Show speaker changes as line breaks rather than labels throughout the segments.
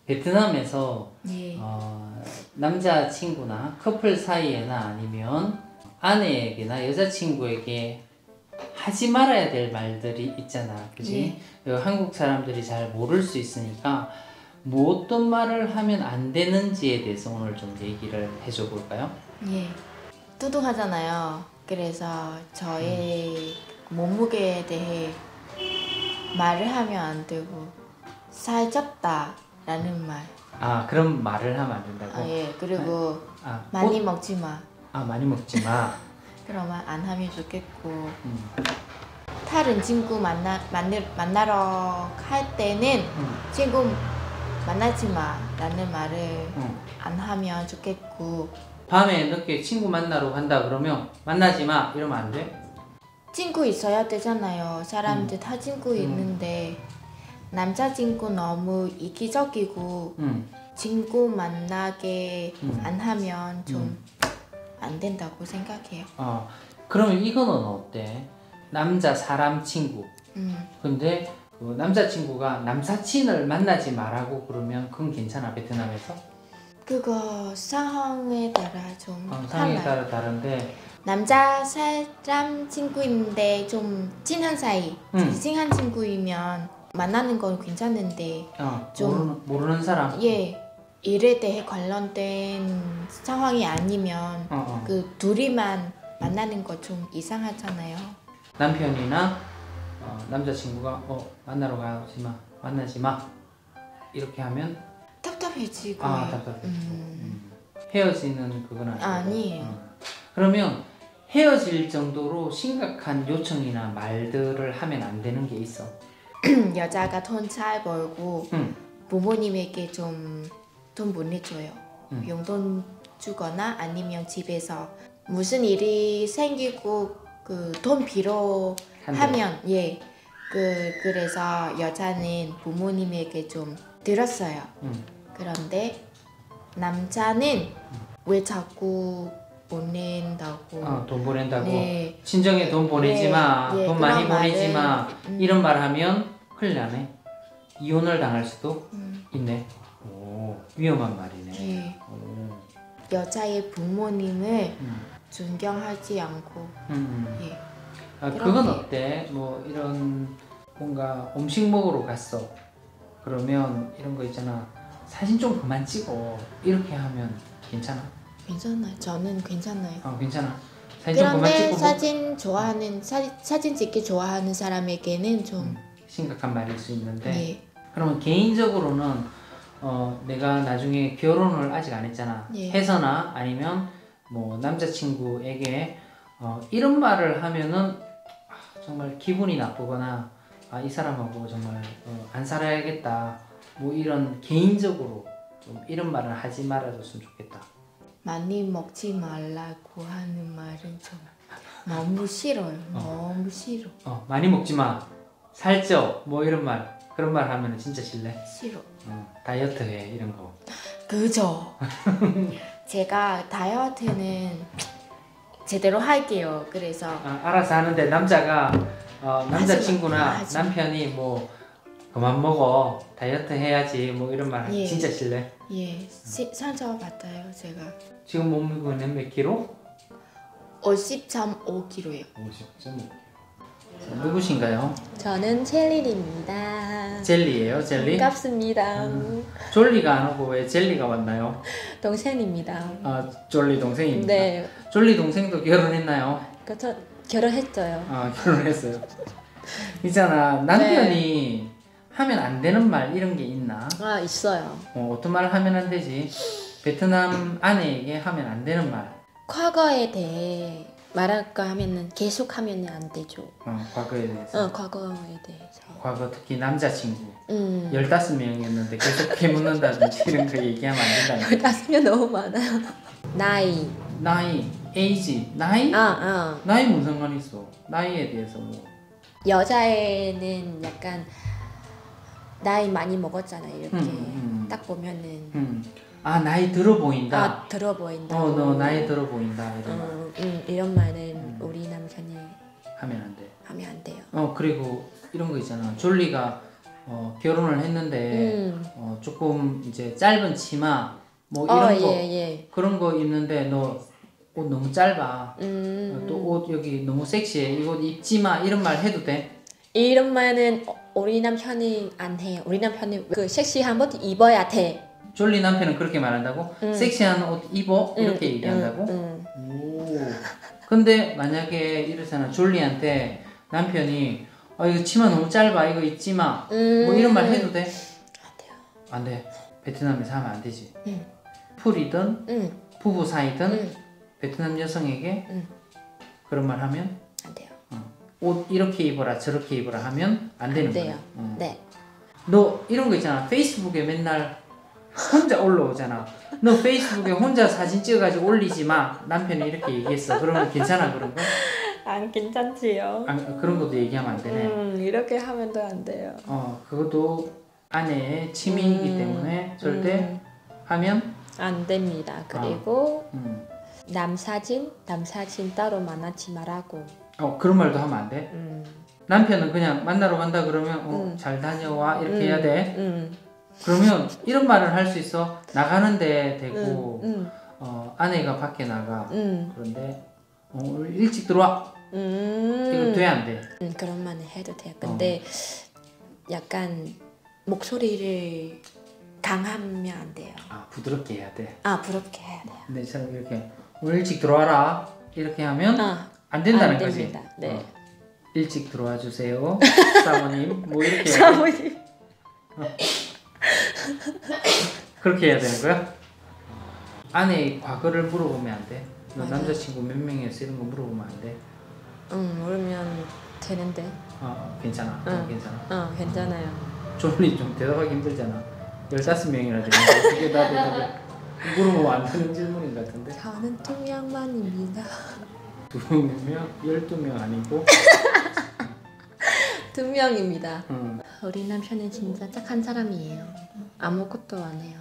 베트남에서
예.
남자친구나 커플 사이에나 아니면 아내에게나 여자친구에게 하지 말아야 될 말들이 있잖아, 그지? 한국 사람들이 잘 모를 수 있으니까 뭐 어떤 말을 하면 안 되는지에 대해서 오늘 좀 얘기를 해줘 볼까요?
예. 뚱뚱하잖아요. 그래서 저의 몸무게에 대해 말을 하면 안 되고 살쪘다 라는 말.
아, 그런 말을 하면 안 된다고?
예. 그리고 많이 먹지 마.
많이 먹지 마.
그런 말 안 하면 좋겠고. 다른 친구 만나러 갈 때는 친구 만나지 마 라는 말을 안 하면 좋겠고.
밤에 늦게 친구 만나러 간다 그러면 만나지 마 이러면 안 돼?
친구 있어야 되잖아요. 사람들 다 친구 있는데 남자친구 너무 이기적이고 친구 만나게 안 하면 좀 안 된다고 생각해요.
그러면 이거는 어때? 남자 사람 친구. 근데 그 남자친구가 남사친을 만나지 말라고 그러면 그건 괜찮아, 베트남에서?
그거 상황에 따라 좀
상황에
달라요.
따라 다른데
남자 사람 친구인데 좀 친한 사이, 친한 친구이면 만나는 건 괜찮은데 좀
모르는 사람?
예, 일에 대해 관련된 상황이 아니면 그 둘이만 만나는 거 좀 이상하잖아요.
남편이나 남자친구가 만나러 가지 마, 만나지 마 이렇게 하면
답답해지고.
답답해지고. 헤어지는 그건
아니에요.
그러면 헤어질 정도로 심각한 요청이나 말들을 하면 안 되는 게 있어.
여자가 돈 잘 벌고 부모님에게 좀 돈 보내줘요. 용돈 주거나 아니면 집에서 무슨 일이 생기고 그 돈 필요하면 그래서 여자는 부모님에게 좀 들었어요. 그런데 남자는 왜 자꾸 보낸다고?
돈 보낸다고?
네.
친정에 돈 보내지 마, 돈 많이 보내지 마 이런 말 하면 큰일 나네. 이혼을 당할 수도 있네. 오, 위험한 말이네.
네. 여자의 부모님을 존경하지 않고.
그건 어때? 뭐 이런 뭔가 음식 먹으러 갔어. 그러면 이런 거 있잖아. 사진 좀 그만 찍어. 이렇게 하면 괜찮아?
괜찮아요. 저는 괜찮아요.
괜찮아. 사진 좀 그만
그런데
찍고
사진 찍기 좋아하는 사람에게는 좀
심각한 말일 수 있는데 그러면 개인적으로는 내가 나중에 결혼을 아직 안 했잖아. 해서나 아니면 뭐 남자친구에게 이런 말을 하면은 정말 기분이 나쁘거나 이 사람하고 정말 안 살아야겠다 뭐 이런 개인적으로 좀 이런 말을 하지 말아줬으면 좋겠다.
많이 먹지 말라고 하는 말은 좀 너무 싫어요. 너무 싫어.
많이 먹지 마, 살쪄 뭐 이런 말, 그런 말 하면 진짜 싫네.
싫어.
다이어트 해 이런 거.
그죠. 제가 다이어트는 제대로 할게요. 그래서
알아서 하는데 남자가 남자친구나 남편이 뭐 그만 먹어 다이어트 해야지 뭐 이런 말 진짜 싫네.
상처 받아요. 제가
지금 몸무게는 몇 킬로?
50.5kg예요.
50.5kg. 누구신가요?
저는 젤리입니다.
젤리예요, 젤리?
반갑습니다.
졸리가 안 오고 왜 젤리가 왔나요?
동생입니다.
졸리 동생입니다.
네.
졸리 동생도 결혼했나요?
저 결혼했어요.
결혼했어요. 있잖아, 남편이 하면 안 되는 말 이런 게 있나?
있어요.
어떤 말을 하면 안 되지? 베트남 아내에게 하면 안 되는 말.
과거에 대해 말할까 하면은 계속 하면은 안 되죠.
과거에 대해서.
과거에 대해서.
과거 특히 남자친구 15명이었는데 계속 캐묻는다든지 이런 거 얘기하면 안 된다는 거.
15명 너무 많아요. 나이,
에이지, 나이? 나이 무슨 상관이 있어? 나이에 대해서 뭐.
여자애는 약간 나이 많이 먹었잖아요. 이렇게 딱 보면은
나이 들어 보인다.
들어 보인다.
너 나이 들어 보인다 이런 말.
이런 말은 우리 남편이
하면 안 돼.
하면 안 돼요.
그리고 이런 거 있잖아. 졸리가 결혼을 했는데 조금 이제 짧은 치마 뭐 이런 거 그런 거 입는데 너 옷 너무 짧아. 또 옷 여기 너무 섹시해. 이거 입지 마 이런 말 해도 돼?
이런 말은 우리 남편이 안 해요. 우리 남편이 그 섹시한 옷 입어야 돼.
졸리 남편은 그렇게 말한다고? 섹시한 옷 입어? 이렇게 얘기한다고? 오. 근데 만약에 이러잖아. 졸리한테 남편이 이거 치마 너무 짧아. 이거 입지 마. 뭐 이런 말 해도 돼?
안 돼요.
안 돼. 베트남에서 하면 안 되지. 풀이든 부부 사이든 베트남 여성에게 그런 말 하면
안 돼요.
옷 이렇게 입어라 저렇게 입어라 하면 안 되는 거야.
네.
너 이런 거 있잖아. 페이스북에 맨날 혼자 올라오잖아. 너 페이스북에 혼자 사진 찍어가지고 올리지 마. 남편이 이렇게 얘기했어. 그러면 괜찮아 그런 거?
안 괜찮지요.
그런 것도 얘기하면 안 되네.
이렇게 하면 또 안 돼요.
그것도 아내의 취미이기 때문에 절대 하면
안 됩니다. 그리고 남 사진 따로 만나지 말라고.
그런 말도 하면 안 돼? 남편은 그냥 만나러 간다 그러면 잘 다녀와 이렇게 해야 돼? 그러면 이런 말을 할 수 있어. 나가는데 되고 아내가 밖에 나가. 그런데 오늘 일찍 들어와. 이거 돼 안 돼?
그런 말은 해도 돼요. 근데 약간 목소리를 강하면 안 돼요.
부드럽게 해야 돼.
부드럽게 해야 돼요.
근데 저는 이렇게 오늘 일찍 들어와라 이렇게 하면 안 된다는
안
거지.
됩니다. 네.
일찍 들어와 주세요, 사모님. 뭐 이렇게
사모님.
그렇게 해야 되는 거야? 아내의 과거를 물어보면 안 돼? 너 남자친구 몇 명이었어? 이런 거 물어보면 안 돼?
모르면 되는데.
괜찮아. 괜찮아.
괜찮아요.
졸리 좀 대답하기 힘들잖아. 15명이나 되는데 그게 나도 물어보면 안 되는 질문인 것 같은데.
저는 2명만입니다.
2명이면 12명 아니고
2명입니다. 우리 남편은 진짜 착한 사람이에요. 아무것도 안 해요.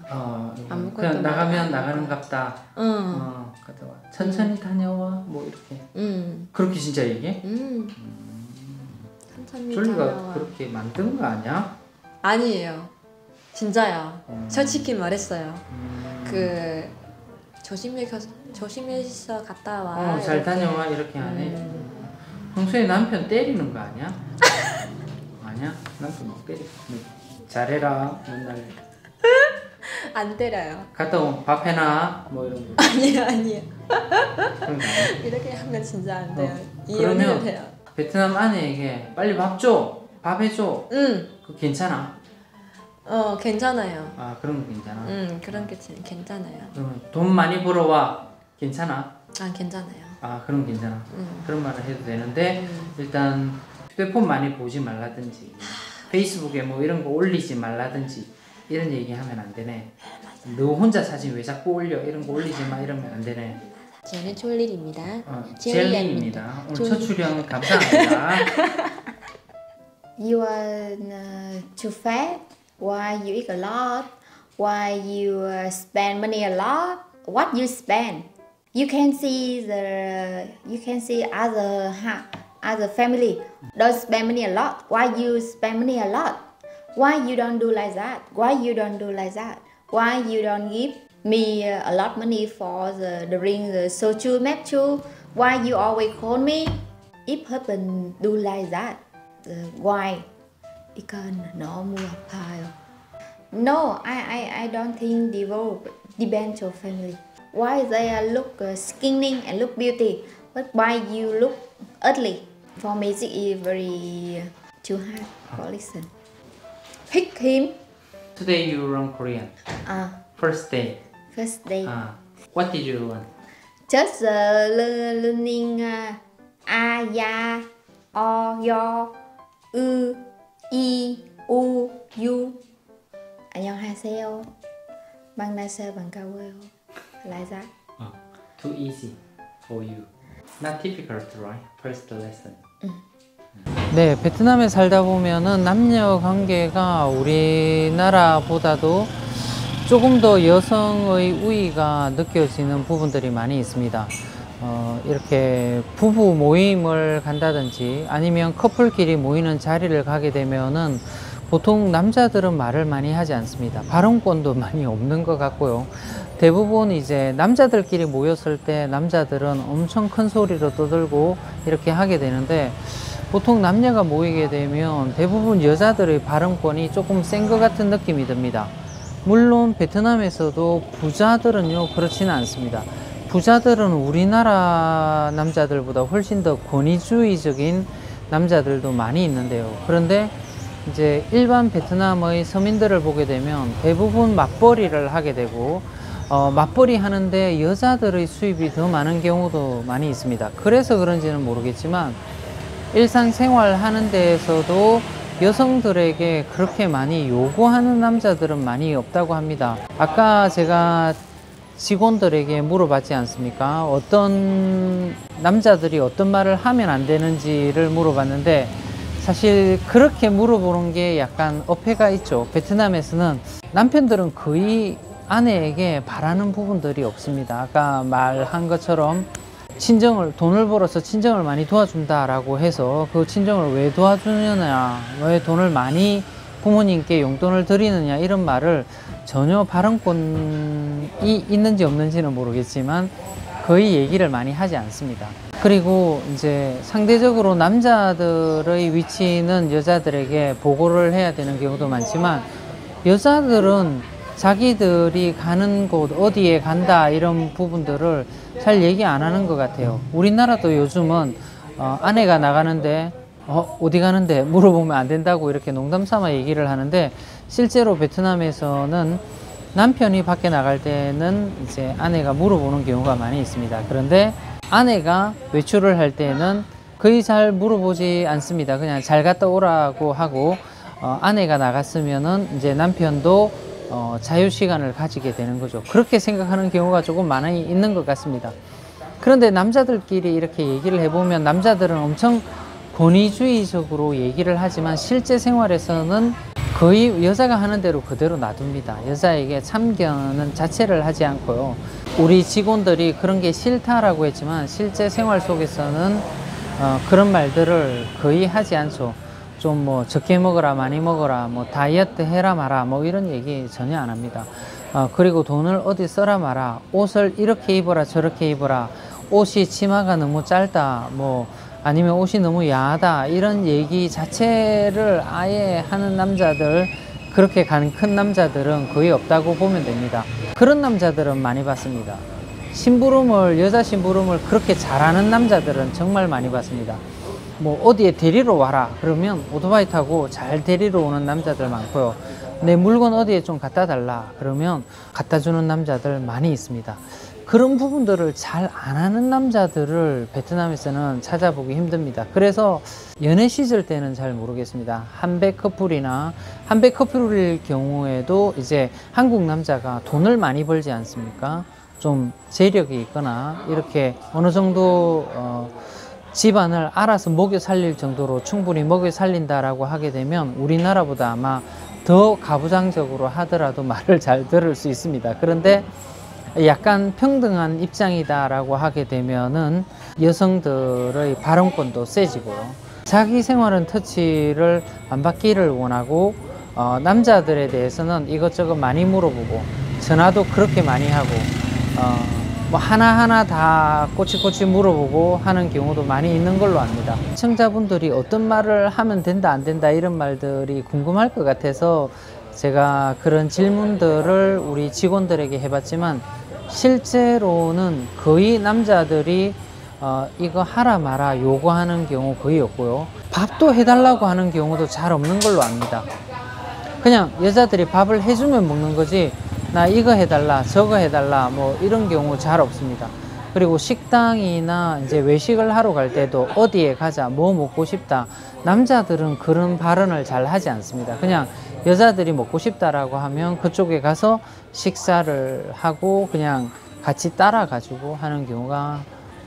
아무것도
그냥 나가면 나가는갑다. 갔다 와. 천천히 다녀와. 뭐 이렇게. 그렇게 진짜 얘기해?
천천히
졸리가
다녀와.
그렇게 만든 거 아니야?
아니에요. 진짜요. 솔직히 말했어요. 그 조심해서 갔다 와.
잘 다녀와 이렇게 하네. 평소에 남편 때리는 거 아니야? 아니야? 남편 막 때리. 잘해라 맨날.
안 때려요.
갔다 오면 밥 해놔 뭐 이런 거.
아니에요.
그런 거 아니야?
이렇게 하면 진짜 안 돼요.
그러면
이혼해도 돼요.
베트남 아내에게 빨리 밥 줘, 밥 해줘. 그거 괜찮아?
괜찮아요.
그런 거 괜찮아.
그런 게 괜찮아요.
그러면 돈 많이 벌어와 괜찮아?
괜찮아요.
그럼 괜찮아. 그런 말을 해도 되는데 일단 휴대폰 많이 보지 말라든지 페이스북에 뭐 이런 거 올리지 말라든지 이런 얘기 하면 안 되네. 너 혼자 사진 왜 자꾸 올려? 이런 거 올리지 마 이러면 안 되네.
저는 졸리입니다.
젤리입니다. 오늘 첫 출연 감사합니다.
You are too fat. Why you eat a lot? Why you spend money a lot? What you spend? You can see other family don't spend money a lot. Why you spend money a lot? Why you don't do like that? Why you don't do like that? Why you don't give me a lot money for the drink the soju matchu? Why you always call me? If husband do like that, why? Because nó mua phải. No, I don't think divorce depends on family. Why they look skinny and look beauty, but why you look ugly? For me, it is very too hard for listen. Pick him.
Today you learn Korean. First day.
First day.
What did you learn?
Just learning a, ya, o, yo, ư, i, u, u. 안녕하세요. 만나서 반가워요. Like that.
Too easy for you. Not difficult, right? First lesson. 네, 베트남에 살다 보면은 남녀 관계가 우리나라보다도 조금 더 여성의 우위가 느껴지는 부분들이 많이 있습니다. 이렇게 부부 모임을 간다든지 아니면 커플끼리 모이는 자리를 가게 되면은 보통 남자들은 말을 많이 하지 않습니다. 발언권도 많이 없는 것 같고요. 대부분 이제 남자들끼리 모였을 때 남자들은 엄청 큰 소리로 떠들고 이렇게 하게 되는데, 보통 남녀가 모이게 되면 대부분 여자들의 발언권이 조금 센 것 같은 느낌이 듭니다. 물론 베트남에서도 부자들은요 그렇지는 않습니다. 부자들은 우리나라 남자들보다 훨씬 더 권위주의적인 남자들도 많이 있는데요. 그런데 이제 일반 베트남의 서민들을 보게 되면 대부분 맞벌이를 하게 되고, 맞벌이 하는데 여자들의 수입이 더 많은 경우도 많이 있습니다. 그래서 그런지는 모르겠지만 일상생활 하는 데에서도 여성들에게 그렇게 많이 요구하는 남자들은 많이 없다고 합니다. 아까 제가 직원들에게 물어봤지 않습니까? 어떤 남자들이 어떤 말을 하면 안 되는지를 물어봤는데, 사실 그렇게 물어보는 게 약간 어폐가 있죠. 베트남에서는 남편들은 거의 아내에게 바라는 부분들이 없습니다. 아까 말한 것처럼 돈을 벌어서 친정을 많이 도와준다라고 해서 그 친정을 왜 도와주느냐, 왜 돈을 많이 부모님께 용돈을 드리느냐, 이런 말을 전혀 발언권이 있는지 없는지는 모르겠지만 거의 얘기를 많이 하지 않습니다. 그리고 이제 상대적으로 남자들의 위치는 여자들에게 보고를 해야 되는 경우도 많지만, 여자들은 자기들이 가는 곳, 어디에 간다, 이런 부분들을 잘 얘기 안 하는 것 같아요. 우리나라도 요즘은 아내가 나가는데 어디 가는데 물어보면 안 된다고 이렇게 농담 삼아 얘기를 하는데, 실제로 베트남에서는 남편이 밖에 나갈 때는 이제 아내가 물어보는 경우가 많이 있습니다. 그런데 아내가 외출을 할 때는 거의 잘 물어보지 않습니다. 그냥 잘 갔다 오라고 하고, 아내가 나갔으면은 이제 남편도 자유 시간을 가지게 되는 거죠. 그렇게 생각하는 경우가 조금 많이 있는 것 같습니다. 그런데 남자들끼리 이렇게 얘기를 해보면 남자들은 엄청 권위주의적으로 얘기를 하지만 실제 생활에서는 거의 여자가 하는 대로 그대로 놔둡니다. 여자에게 참견은 자체를 하지 않고요. 우리 직원들이 그런 게 싫다라고 했지만 실제 생활 속에서는 그런 말들을 거의 하지 않죠. 좀 뭐 적게 먹어라, 많이 먹어라, 뭐 다이어트 해라 마라, 뭐 이런 얘기 전혀 안 합니다. 그리고 돈을 어디 써라 마라, 옷을 이렇게 입어라 저렇게 입어라, 옷이 치마가 너무 짧다, 뭐 아니면 옷이 너무 야하다, 이런 얘기 자체를 아예 하는 남자들, 그렇게 간 큰 남자들은 거의 없다고 보면 됩니다. 그런 남자들은 많이 봤습니다. 여자 심부름을 그렇게 잘하는 남자들은 정말 많이 봤습니다. 뭐 어디에 데리러 와라 그러면 오토바이 타고 잘 데리러 오는 남자들 많고요. 내 물건 어디에 좀 갖다 달라 그러면 갖다 주는 남자들 많이 있습니다. 그런 부분들을 잘 안 하는 남자들을 베트남에서는 찾아보기 힘듭니다. 그래서 연애 시절 때는 잘 모르겠습니다. 한백 커플일 경우에도 이제 한국 남자가 돈을 많이 벌지 않습니까? 좀 재력이 있거나 이렇게 어느 정도 집안을 알아서 먹여 살릴 정도로 충분히 먹여 살린다라고 하게 되면 우리나라보다 아마 더 가부장적으로 하더라도 말을 잘 들을 수 있습니다. 그런데 약간 평등한 입장이다라고 하게 되면은 여성들의 발언권도 세지고요. 자기 생활은 터치를 안 받기를 원하고, 남자들에 대해서는 이것저것 많이 물어보고, 전화도 그렇게 많이 하고, 뭐 하나하나 다 꼬치꼬치 물어보고 하는 경우도 많이 있는 걸로 압니다. 시청자분들이 어떤 말을 하면 된다 안 된다 이런 말들이 궁금할 것 같아서 제가 그런 질문들을 우리 직원들에게 해봤지만, 실제로는 거의 남자들이 이거 하라 마라 요구하는 경우 거의 없고요. 밥도 해달라고 하는 경우도 잘 없는 걸로 압니다. 그냥 여자들이 밥을 해주면 먹는 거지, 나 이거 해달라 저거 해달라 뭐 이런 경우 잘 없습니다. 그리고 식당이나 이제 외식을 하러 갈 때도 어디에 가자, 뭐 먹고 싶다, 남자들은 그런 발언을 잘 하지 않습니다. 그냥 여자들이 먹고 싶다라고 하면 그쪽에 가서 식사를 하고 그냥 같이 따라가지고 하는 경우가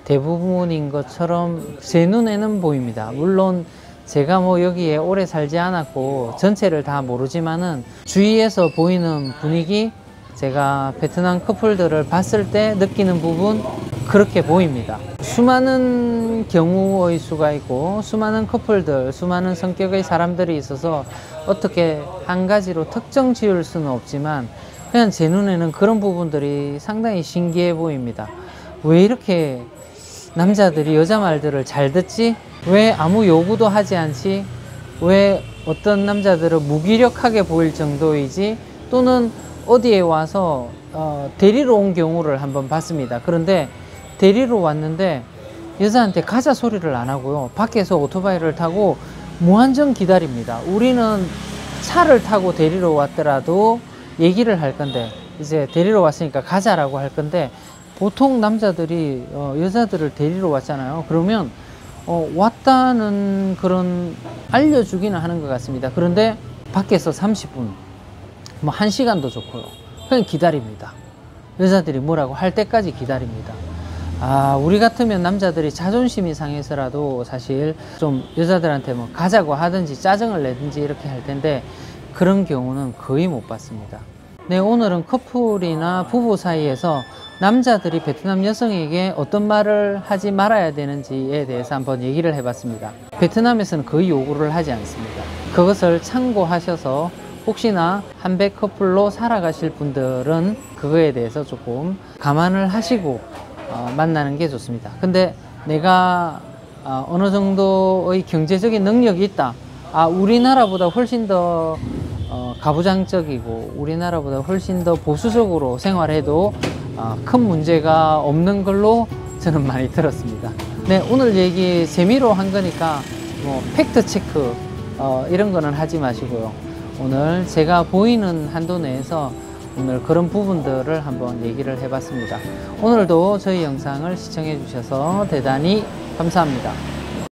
대부분인 것처럼 제 눈에는 보입니다. 물론 제가 뭐 여기에 오래 살지 않았고 전체를 다 모르지만은 주위에서 보이는 분위기, 제가 베트남 커플들을 봤을 때 느끼는 부분, 그렇게 보입니다. 수많은 경우의 수가 있고 수많은 커플들, 수많은 성격의 사람들이 있어서 어떻게 한 가지로 특정 지을 수는 없지만 그냥 제 눈에는 그런 부분들이 상당히 신기해 보입니다. 왜 이렇게 남자들이 여자 말들을 잘 듣지? 왜 아무 요구도 하지 않지? 왜 어떤 남자들은 무기력하게 보일 정도이지? 또는 어디에 와서 데리러 온 경우를 한번 봤습니다. 그런데 데리러 왔는데 여자한테 가자 소리를 안 하고요, 밖에서 오토바이를 타고 무한정 기다립니다. 우리는 차를 타고 데리러 왔더라도 얘기를 할 건데, 이제 데리러 왔으니까 가자라고 할 건데, 보통 남자들이 여자들을 데리러 왔잖아요. 그러면 왔다는 그런 알려주기는 하는 것 같습니다. 그런데 밖에서 30분, 뭐 1시간도 좋고요, 그냥 기다립니다. 여자들이 뭐라고 할 때까지 기다립니다. 우리 같으면 남자들이 자존심이 상해서라도 사실 좀 여자들한테 뭐 가자고 하든지 짜증을 내든지 이렇게 할 텐데 그런 경우는 거의 못 봤습니다. 네, 오늘은 커플이나 부부 사이에서 남자들이 베트남 여성에게 어떤 말을 하지 말아야 되는지에 대해서 한번 얘기를 해봤습니다. 베트남에서는 거의 요구를 하지 않습니다. 그것을 참고하셔서 혹시나 한백 커플로 살아가실 분들은 그거에 대해서 조금 감안을 하시고 만나는 게 좋습니다. 근데 내가 어느 정도의 경제적인 능력이 있다, 우리나라보다 훨씬 더 가부장적이고 우리나라보다 훨씬 더 보수적으로 생활해도 큰 문제가 없는 걸로 저는 많이 들었습니다. 네, 오늘 얘기 재미로 한 거니까 뭐 팩트 체크 이런 거는 하지 마시고요, 오늘 제가 보이는 한도 내에서 오늘 그런 부분들을 한번 얘기를 해봤습니다. 오늘도 저희 영상을 시청해 주셔서 대단히 감사합니다.